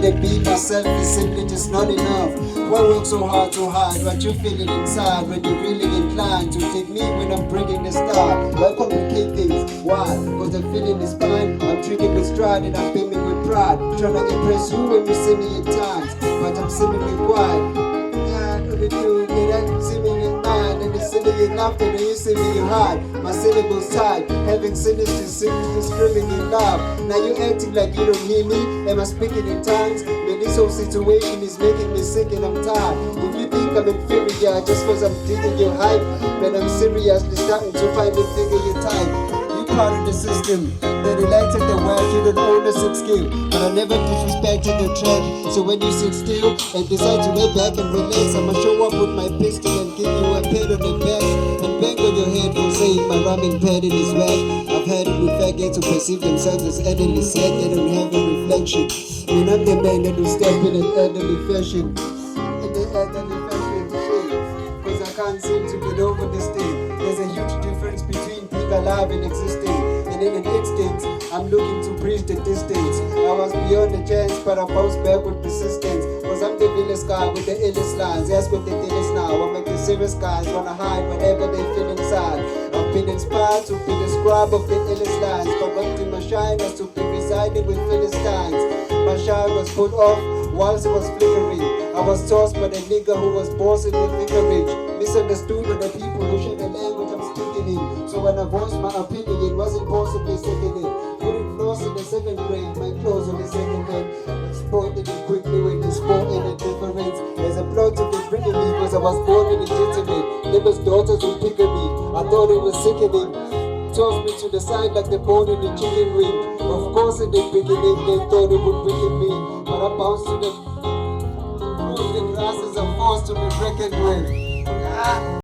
me to be myself is simply just not enough. Why work so hard to hide what you feeling inside when you're really inclined to take me when I'm bringing the star? Why complicate things? Why? Cause the feeling is fine. I'm treated with stride and I'm beaming with pride. Trying to impress you when you see me at times, but I'm seemingly quiet. Seemingly mine, and it's silly enough that you see me hide. My syllables tied, having sinister simply screaming in love. Now you acting like you don't hear me. Am I speaking in tongues? Man, this whole situation is making me sick and I'm tired. If you think I'm inferior just cause I'm digging your hype, man, I'm seriously starting to find it figure your type. You part of the system that elected the world to the ownership skill, but I never disrespected the trend. So when you sit still and decide to lay back and relax, I'ma show up with my pistol and give you a pat on the back and bang on your head for saying my rhyming pattern is whack. I've had it with faggots who perceive themselves as elderly sad, they don't have a reflection. When I'm the man that will step in an elderly fashion, in the elderly fashion shit, cause I can't seem to get over this thing. There's a huge difference between being alive and existing. And in an instant, I'm looking to bridge the distance. I was beyond the chance, but I bounced back with persistence. Cause I'm the realest guy with the illest lines. That's what the deal is now. I make the serious guys wanna hide whatever they feel inside. I've been inspired to be the scribe of the illest lines, but one thing my shine has to be residing with Philistines. My shine was put off whilst it was flickering. I was tossed by the nigga who was bossing the vicarage. Misunderstood by the people who share the language I'm speaking in. So when I voiced my opinion, it wasn't possibly sickening. Putting floss in the second grade, my clothes on the second hand. Exploited it quickly when it's more in a difference. There's a plot to get rid of me because I was born illegitimate. Neighbors' daughters would pick at me. I thought it was sickening. Tossed me to the side like the bone in the chicken wing. Of course in the beginning they thought it would weaken me, but I bounced to the grass as a force to be reckoned with.